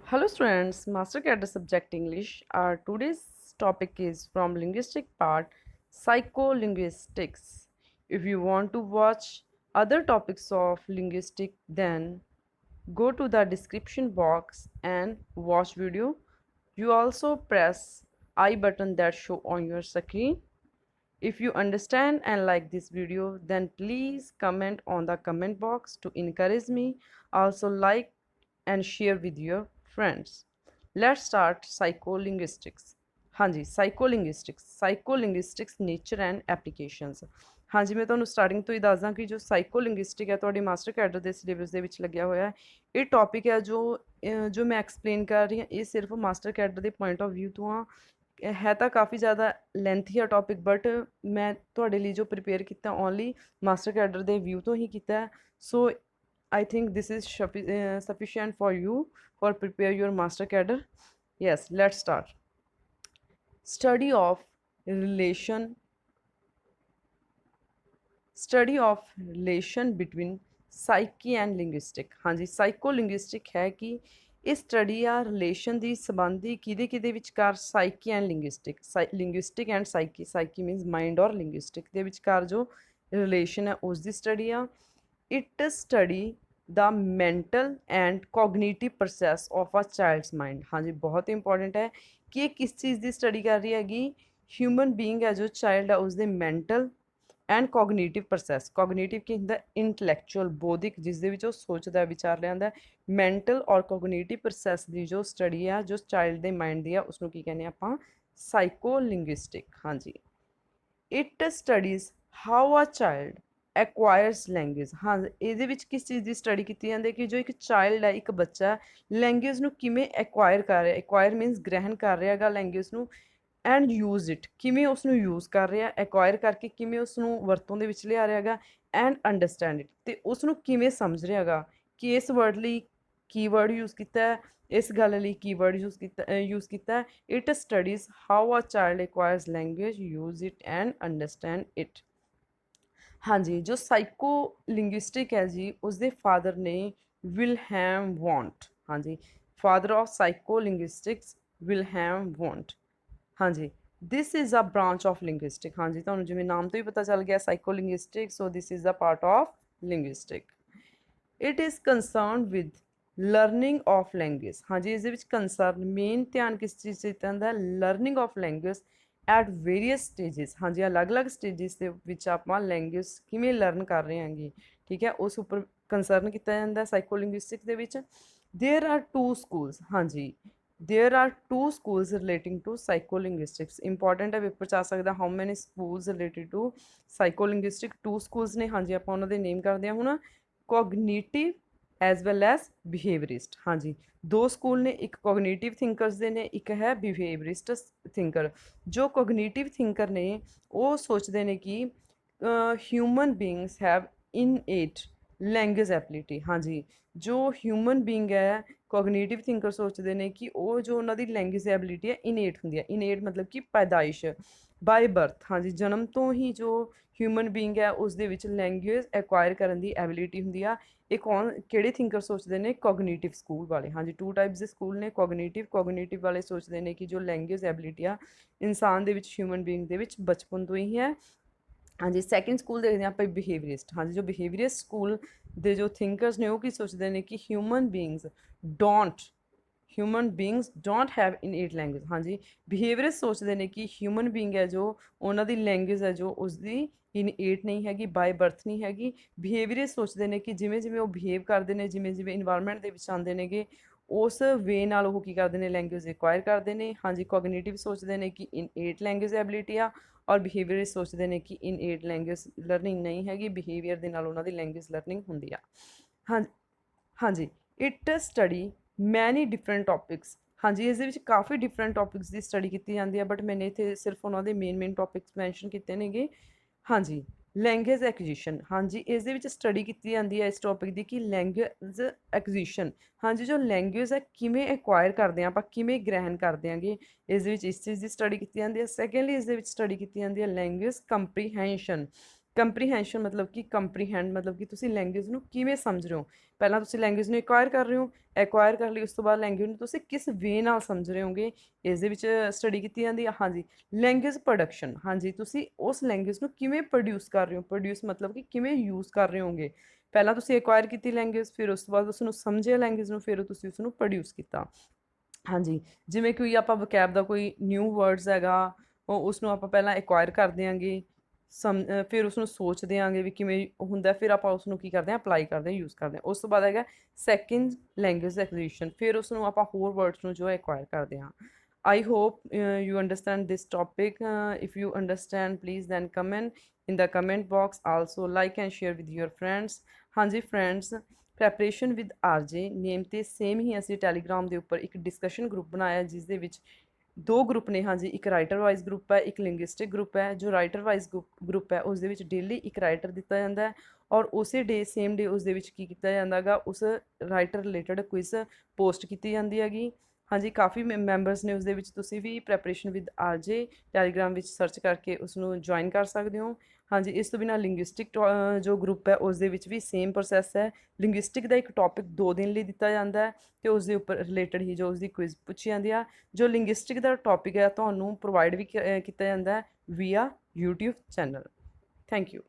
Hello students, Master Cadre Subject English. Our today's topic is from linguistic part psycholinguistics. If you want to watch other topics of linguistic, then go to the description box and watch video. You also press I button that show on your screen. If you understand and like this video, then please comment on the comment box to encourage me. Also like and share with your friends. Let's start psycholinguistics. हाँ जी ਸਾਈਕੋਲਿੰਗੁਇਸਟਿਕਸ nature and applications. ਹਾਂਜੀ ਮੈਂ ਤੁਹਾਨੂੰ starting ਤੋਂ ਹੀ ਦੱਸਦਾ ਕਿ ਜੋ ਸਾਈਕੋਲਿੰਗੁਇਸਟਿਕ ਹੈ ਤੁਹਾਡੇ ਮਾਸਟਰ ਕੈਡਰ ਦੇ ਸਿਲੇਬਸ ਦੇ ਵਿੱਚ ਲੱਗਿਆ ਹੋਇਆ ਹੈ। ਇਹ ਟੌਪਿਕ ਹੈ ਜੋ ਮੈਂ ਐਕਸਪਲੇਨ ਕਰ ਰਹੀ ਹਾਂ, ਇਹ ਸਿਰਫ ਮਾਸਟਰ ਕੈਡਰ ਦੇ ਪੁਆਇੰਟ ਆਫ ਵਿਊ ਤੋਂ ਆ। ਹੈ ਤਾਂ ਕਾफ़ੀ ਜ਼ਿਆਦਾ ਲੈਂਥੀ ਆ ਟੌਪਿਕ, ਬਟ ਮੈਂ ਤੁਹਾਡੇ ਲਈ ਜੋ ਪ੍ਰਿਪੇਅਰ ਕੀਤਾ ਓਨਲੀ ਮਾਸਟਰ ਕੈਡਰ ਦੇ ਵਿਊ ਤੋਂ ਹੀ ਕੀਤਾ ਹੈ। ਸੋ I think this is sufficient for you for prepare your master cadre. Yes, let's start. Study of relation between psyche and linguistic. हाँ जी psycholinguistic है कि ਇਹ ਸਟੱਡੀ ਆ ਰਿਲੇਸ਼ਨ ਦੀ ਸੰਬੰਧੀ ਕਿਹਦੇ ਵਿਚਕਾਰ psyche and linguistic and psyche means mind ਔਰ linguistic ਦੇ ਵਿਚਕਾਰ ਜੋ ਰਿਲੇਸ਼ਨ ਹੈ ਉਸ ਦੀ ਸਟੱਡੀ ਆ। It study the mental and cognitive process of a child's mind. हाँ जी बहुत इंपॉर्टेंट है कि ये किस चीज़ की स्टडी कर रही हैगी। ਹਿਊਮਨ ਬੀਇੰਗ ਹੈ ਜੋ ਚਾਈਲਡ ਹੈ ਉਸਦੇ mental and cognitive process. Cognitive ਕੀ ਹੁੰਦਾ? ਇੰਟਲੈਕਚੁਅਲ ਬੌਧਿਕ, ਜਿਸ ਦੇ ਵਿੱਚ ਉਹ ਸੋਚਦਾ ਵਿਚਾਰ ਲਿਆਂਦਾ। ਮੈਂਟਲ ਔਰ ਕੋਗਨੀਟਿਵ ਪ੍ਰੋਸੈਸ ਦੀ ਜੋ ਸਟੱਡੀ ਆ ਜੋ ਚਾਈਲਡ ਦੇ ਮਾਈਂਡ ਦੀ ਆ ਉਸਨੂੰ ਕੀ ਕਹਿੰਦੇ ਆਪਾਂ? ਸਾਈਕੋਲਿੰਗੁਇਸਟਿਕ। ਹਾਂਜੀ it studies how a child acquires language. ਹਾਂ ਇਹਦੇ ਵਿੱਚ ਕਿਸ ਚੀਜ਼ ਦੀ ਸਟੱਡੀ ਕੀਤੀ ਜਾਂਦੀ ਹੈ ਕਿ ਜੋ ਇੱਕ ਚਾਈਲਡ ਹੈ, ਇੱਕ ਬੱਚਾ ਲੈਂਗੁਏਜ ਨੂੰ ਕਿਵੇਂ ਐਕਵਾਇਰ ਕਰ ਰਿਹਾ। ਐਕਵਾਇਰ ਮੀਨਸ ਗ੍ਰਹਿਣ ਕਰ ਰਿਹਾ ਹੈਗਾ ਲੈਂਗੁਏਜ ਨੂੰ, ਐਂਡ ਯੂਜ਼ ਇਟ ਕਿਵੇਂ ਉਸ ਨੂੰ ਯੂਜ਼ ਕਰ ਰਿਹਾ, ਐਕਵਾਇਰ ਕਰਕੇ ਕਿਵੇਂ ਉਸ ਨੂੰ ਵਰਤੋਂ ਦੇ ਵਿੱਚ ਲਿਆ ਰਿਹਾ ਹੈਗਾ, ਐਂਡ ਅੰਡਰਸਟੈਂਡ ਇਟ ਅਤੇ ਉਸ ਨੂੰ ਕਿਵੇਂ ਸਮਝ ਰਿਹਾ ਹੈਗਾ ਕਿ ਇਸ ਵਰਡ ਲਈ ਕੀਵਰਡ ਯੂਜ਼ ਕੀਤਾ ਹੈ, ਇਸ ਗੱਲ ਲਈ ਕੀਵਰਡ ਯੂਜ਼ ਕੀਤਾ। It studies how a child acquires language, use it and understand it. ਹਾਂਜੀ ਜੋ ਸਾਈਕੋ ਲਿੰਗੁਇਸਟਿਕ ਹੈ ਜੀ ਉਸਦੇ ਫਾਦਰ ਨੇ ਵਿਲਹੈਮ ਵੌਂਟ। ਹਾਂਜੀ father of psycholinguistics Wilhelm Wundt. ਹਾਂਜੀ this is a branch of linguistic. ਹਾਂਜੀ ਤੁਹਾਨੂੰ ਜਿਵੇਂ ਨਾਮ ਤੋਂ ਹੀ ਪਤਾ ਚੱਲ ਗਿਆ psycholinguistic, so this is a part of linguistic. It is concern with learning of language. ਹਾਂਜੀ ਇਸ ਦੇ ਵਿੱਚ ਕੰਸਰਨ ਮੇਨ ਧਿਆਨ ਕਿਸ ਚੀਜ਼ 'ਤੇ ਦਿੱਤਾ ਜਾਂਦਾ? Learning of language at various stages. ਹਾਂਜੀ ਅਲੱਗ-ਅਲੱਗ ਸਟੇਜਿਸ ਦੇ ਵਿੱਚ ਆਪਾਂ ਲੈਂਗੁਏਜ ਕਿਵੇਂ ਲਰਨ ਕਰ ਰਹੇ ਹਾਂਗੇ, ਠੀਕ ਹੈ, ਉਸ ਉੱਪਰ ਕੰਸਰਨ ਕੀਤਾ ਜਾਂਦਾ ਸਾਈਕੋਲਿੰਗੁਇਸਟਿਕ ਦੇ ਵਿੱਚ। There are two schools. ਹਾਂਜੀ there are two schools relating to psycholinguistics। Important है पेपर च आ सकता how many schools related to psycholinguistic। Two schools ने हाँ जी आप उन्होंने नेम करते हैं हूँ cognitive as well as behaviourist. हाँ जी दो स्कूल ने, एक कोगनीटिव थिंकर्स दे ने, एक है बिहेवियरिस्ट थिंकर। जो कोगनीटिव थिंकर ने वो सोचते हैं कि human beings have innate language ability. हाँ जी जो ह्यूमन बींग है ਕੋਗਨੀਟਿਵ ਥਿੰਕਰ ਸੋਚਦੇ ਨੇ ਕਿ ਉਹ ਜੋ ਉਹਨਾਂ ਦੀ ਲੈਂਗੁਏਜ ਐਬਿਲਿਟੀ ਹੈ ਇਨੇਟ ਹੁੰਦੀ ਹੈ। ਇਨੇਟ ਮਤਲਬ ਕਿ ਪੈਦਾਇਸ਼, ਬਾਏ ਬਰਥ। ਹਾਂਜੀ ਜਨਮ ਤੋਂ ਹੀ ਜੋ ਹਿਊਮਨ ਬੀਇੰਗ ਹੈ ਉਸ ਦੇ ਵਿੱਚ ਲੈਂਗੁਏਜ ਐਕਵਾਇਰ ਕਰਨ ਦੀ ਐਬਿਲਿਟੀ ਹੁੰਦੀ ਆ। ਇਹ ਕਿਹੜੇ ਥਿੰਕਰ ਸੋਚਦੇ ਨੇ? ਕੋਗਨੀਟਿਵ ਸਕੂਲ ਵਾਲੇ। ਹਾਂਜੀ ਟੂ ਟਾਈਪਸ ਦੇ ਸਕੂਲ ਨੇ, ਕੋਗਨੀਟਿਵ ਵਾਲੇ ਸੋਚਦੇ ਨੇ ਕਿ ਜੋ ਲੈਂਗੁਏਜ ਐਬਿਲਿਟੀ ਆ ਇਨਸਾਨ ਦੇ ਵਿੱਚ, ਹਿਊਮਨ ਬੀਇੰਗ ਦੇ ਵਿੱਚ ਬਚਪਨ ਤੋਂ ਹੀ ਹੈ। ਹਾਂਜੀ ਸੈਕਿੰਡ ਸਕੂਲ ਦੇਖਦੇ ਹਾਂ ਆਪਾਂ ਬਿਹੇਵੀਅਰਿਸਟ। ਹਾਂਜੀ ਜੋ ਬਿਹੇਵੀਅਰਿਸਟ ਸਕੂਲ ਦੇ ਜੋ ਥਿੰਕਰਸ ਨੇ ਉਹ ਕੀ ਸੋਚਦੇ ਨੇ ਕਿ ਹਿਊਮਨ ਬੀਂਗਸ ਡੋਂਟ ਹੈਵ ਇਨਏਟ ਲੈਂਗੁਏਜ। ਹਾਂਜੀ ਬਿਹੇਵੀਅਰਿਸਟ ਸੋਚਦੇ ਨੇ ਕਿ ਹਿਊਮਨ ਬੀਂਗ ਹੈ ਜੋ ਉਹਨਾਂ ਦੀ ਲੈਂਗੁਏਜ ਹੈ ਜੋ ਉਸਦੀ ਇਨਏਟ ਨਹੀਂ ਹੈਗੀ, ਬਾਏ ਬਰਥ ਨਹੀਂ ਹੈਗੀ। ਬਿਹੇਵੀਅਰਿਸਟ ਸੋਚਦੇ ਨੇ ਕਿ ਜਿਵੇਂ ਜਿਵੇਂ ਉਹ ਬਿਹੇਵ ਕਰਦੇ ਨੇ, ਜਿਵੇਂ ਜਿਵੇਂ ਇਨਵਾਇਰਮੈਂਟ ਦੇ ਵਿੱਚ ਆਉਂਦੇ ਨੇਗੇ, ਉਸ ਵੇ ਨਾਲ ਉਹ ਕੀ ਕਰਦੇ ਨੇ? ਲੈਂਗੁਏਜ ਐਕਵਾਇਰ ਕਰਦੇ ਨੇ। ਹਾਂਜੀ ਕੋਗਨੀਟਿਵ ਸੋਚਦੇ ਨੇ ਕਿ ਇਨਏਟ ਲੈਂਗੁਏਜ ਐਬਿਲਿਟੀ ਆ, ਔਰ ਬਿਹੇਵੀਅਰਿਸਟ ਸੋਚਦੇ ਨੇ ਕਿ ਇਨਏਟ ਲੈਂਗੁਏਜ ਲਰਨਿੰਗ ਨਹੀਂ ਹੈਗੀ, ਬਿਹੇਵੀਅਰ ਦੇ ਨਾਲ ਉਹਨਾਂ ਦੀ ਲੈਂਗੁਏਜ ਲਰਨਿੰਗ ਹੁੰਦੀ ਆ। ਹਾਂਜੀ ਇਟ ਸਟੱਡੀ ਮੈਨੀ ਡਿਫਰੈਂਟ ਟੌਪਿਕਸ। ਹਾਂਜੀ ਇਸ ਦੇ ਵਿੱਚ ਕਾਫੀ ਡਿਫਰੈਂਟ ਟੌਪਿਕਸ ਦੀ ਸਟੱਡੀ ਕੀਤੀ ਜਾਂਦੀ ਹੈ, ਬਟ ਮੈਨੇ ਇੱਥੇ ਸਿਰਫ ਉਹਨਾਂ ਦੇ ਮੇਨ ਟੌਪਿਕਸ ਮੈਂਸ਼ਨ ਕੀਤੇ ਨੇਗੇ। ਹਾਂਜੀ ਲੈਂਗੁਏਜ ਐਕੁਜੀਸ਼ਨ। ਹਾਂਜੀ ਇਸ ਦੇ ਵਿੱਚ ਸਟੱਡੀ ਕੀਤੀ ਜਾਂਦੀ ਹੈ ਇਸ ਟੌਪਿਕ ਦੀ ਕਿ ਲੈਂਗੁਏਜ ਐਕੁਜੀਸ਼ਨ। ਹਾਂਜੀ ਜੋ ਲੈਂਗੁਏਜ ਹੈ ਕਿਵੇਂ ਐਕਵਾਇਰ ਕਰਦੇ ਹਾਂ ਆਪਾਂ, ਕਿਵੇਂ ਗ੍ਰਹਿਣ ਕਰਦੇ ਹਾਂਗੇ, ਇਸ ਦੇ ਵਿੱਚ ਇਸ ਚੀਜ਼ ਦੀ ਸਟੱਡੀ ਕੀਤੀ ਜਾਂਦੀ ਹੈ। ਸੈਕੰਡਲੀ ਇਸ ਦੇ ਵਿੱਚ ਸਟੱਡੀ ਕੀਤੀ ਜਾਂਦੀ ਹੈ ਲੈਂਗੁਏਜ ਕੰਪਰੀਹੈਂਸ਼ਨ। ਕੰਪਰੀਹੈਂਸ਼ਨ ਮਤਲਬ ਕਿ ਕੰਪਰੀਹੈਂਡ ਮਤਲਬ ਕਿ ਤੁਸੀਂ ਲੈਂਗੁਏਜ ਨੂੰ ਕਿਵੇਂ ਸਮਝ ਰਹੇ ਹੋ। ਪਹਿਲਾਂ ਤੁਸੀਂ ਲੈਂਗੁਏਜ ਨੂੰ ਐਕਵਾਇਰ ਕਰ ਰਹੇ ਹੋ, ਐਕਵਾਇਰ ਕਰ ਲਈ ਉਸ ਤੋਂ ਬਾਅਦ ਲੈਂਗੁਏਜ ਨੂੰ ਤੁਸੀਂ ਕਿਸ ਵੇ ਨਾਲ ਸਮਝ ਰਹੇ ਹੋਗੇ, ਇਸ ਦੇ ਵਿੱਚ ਸਟੱਡੀ ਕੀਤੀ ਜਾਂਦੀ ਹੈ। ਹਾਂਜੀ, ਲੈਂਗੁਏਜ ਪ੍ਰੋਡਕਸ਼ਨ, ਹਾਂਜੀ ਤੁਸੀਂ ਉਸ ਲੈਂਗੁਏਜ ਨੂੰ ਕਿਵੇਂ ਪ੍ਰੋਡਿਊਸ ਕਰ ਰਹੇ ਹੋ, ਪ੍ਰੋਡਿਊਸ ਮਤਲਬ ਕਿ ਕਿਵੇਂ ਯੂਜ਼ ਕਰ ਰਹੇ ਹੋਗੇ। ਪਹਿਲਾਂ ਤੁਸੀਂ ਐਕਵਾਇਰ ਕੀਤੀ ਲੈਂਗੁਏਜ, ਫਿਰ ਉਸ ਤੋਂ ਬਾਅਦ ਉਸ ਨੂੰ ਸਮਝਿਆ ਲੈਂਗੁਏਜ ਨੂੰ, ਫਿਰ ਤੁਸੀਂ ਉਸ ਨੂੰ ਪ੍ਰੋਡਿਊਸ ਕੀਤਾ। ਹਾਂਜੀ, ਜਿਵੇਂ ਕੋਈ ਆਪਾਂ ਵਕੈਬ ਦਾ ਕੋਈ ਨਿਊ ਵਰਡਸ ਹੈਗਾ, ਉਹ ਉਸਨੂੰ ਆਪਾਂ ਪਹਿਲਾਂ ਐਕਵਾਇਰ ਕਰ ਦਿਆਂਗੇ, ਫਿਰ ਉਸਨੂੰ ਸੋਚਦੇ ਆਂਗੇ ਵੀ ਕਿਵੇਂ ਹੁੰਦਾ, ਫਿਰ ਆਪਾਂ ਉਸਨੂੰ ਕੀ ਕਰਦੇ ਹਾਂ, ਅਪਲਾਈ ਕਰਦੇ ਹਾਂ, ਯੂਜ਼ ਕਰਦੇ ਹਾਂ। ਉਸ ਤੋਂ ਬਾਅਦ ਹੈਗਾ ਸੈਕਿੰਡ ਲੈਂਗੁਏਜ ਐਕੁਜੀਸ਼ਨ, ਫਿਰ ਉਸਨੂੰ ਆਪਾਂ ਹੋਰ ਵਰਡਸ ਨੂੰ ਜੋ ਐਕਵਾਇਰ ਕਰਦੇ ਹਾਂ। I hope you understand this topic. If you understand, please then comment in the comment box. Also like and share with your friends. ਹਾਂਜੀ friends, ਪ੍ਰੈਪਰੇਸ਼ਨ ਵਿਦ ਆਰਜੇ ਨੇਮ 'ਤੇ ਸੇਮ ਹੀ ਅਸੀਂ ਟੈਲੀਗ੍ਰਾਮ ਦੇ ਉੱਪਰ ਇੱਕ ਡਿਸਕਸ਼ਨ ਗਰੁੱਪ ਬਣਾਇਆ, ਜਿਸ ਦੇ ਵਿੱਚ 2 ਗਰੁੱਪ ਨੇ। ਹਾਂਜੀ, ਇੱਕ ਰਾਈਟਰ ਵਾਈਜ਼ ਗਰੁੱਪ ਹੈ, ਇੱਕ ਲਿੰਗੁਇਸਟਿਕ ਗਰੁੱਪ ਹੈ। ਜੋ ਰਾਈਟਰ ਵਾਈਜ਼ ਗਰੁੱਪ ਹੈ ਉਸ ਦੇ ਵਿੱਚ ਡੇਲੀ ਇੱਕ ਰਾਈਟਰ ਦਿੱਤਾ ਜਾਂਦਾ ਹੈ, ਔਰ ਉਸੇ ਡੇ ਸੇਮ ਡੇ ਉਸ ਦੇ ਵਿੱਚ ਕੀ ਕੀਤਾ ਜਾਂਦਾ ਗਾ, ਉਸ ਰਾਈਟਰ ਰਿਲੇਟਡ ਕੁਇਜ਼ ਪੋਸਟ ਕੀਤੀ ਜਾਂਦੀ ਹੈਗੀ। ਹਾਂਜੀ, ਕਾਫੀ ਮੈਂਬਰਸ ਨੇ ਉਸ ਦੇ ਵਿੱਚ। ਤੁਸੀਂ ਵੀ ਪ੍ਰੈਪਰੇਸ਼ਨ ਵਿਦ ਆਰਜੇ ਟੈਲੀਗ੍ਰਾਮ ਵਿੱਚ ਸਰਚ ਕਰਕੇ ਉਸ ਨੂੰ ਜੁਆਇਨ ਕਰ ਸਕਦੇ ਹੋ। ਹਾਂਜੀ, ਇਸ ਤੋਂ ਬਿਨਾਂ ਲਿੰਗੁਇਸਟਿਕ ਜੋ ਗਰੁੱਪ ਹੈ ਉਸ ਦੇ ਵਿੱਚ ਵੀ ਸੇਮ ਪ੍ਰੋਸੈਸ ਹੈ। ਲਿੰਗੁਇਸਟਿਕ ਦਾ ਇੱਕ ਟੌਪਿਕ 2 ਦਿਨ ਲਈ ਦਿੱਤਾ ਜਾਂਦਾ ਹੈ, ਅਤੇ ਉਸ ਦੇ ਉੱਪਰ ਰਿਲੇਟਡ ਹੀ ਜੋ ਉਸਦੀ ਕੁਇਜ਼ ਪੁੱਛੀ ਜਾਂਦੀ ਆ। ਜੋ ਲਿੰਗੁਇਸਟਿਕ ਦਾ ਟੌਪਿਕ ਹੈ ਤੁਹਾਨੂੰ ਪ੍ਰੋਵਾਈਡ ਵੀ ਕੀਤਾ ਜਾਂਦਾ ਹੈ via YouTube channel. Thank you.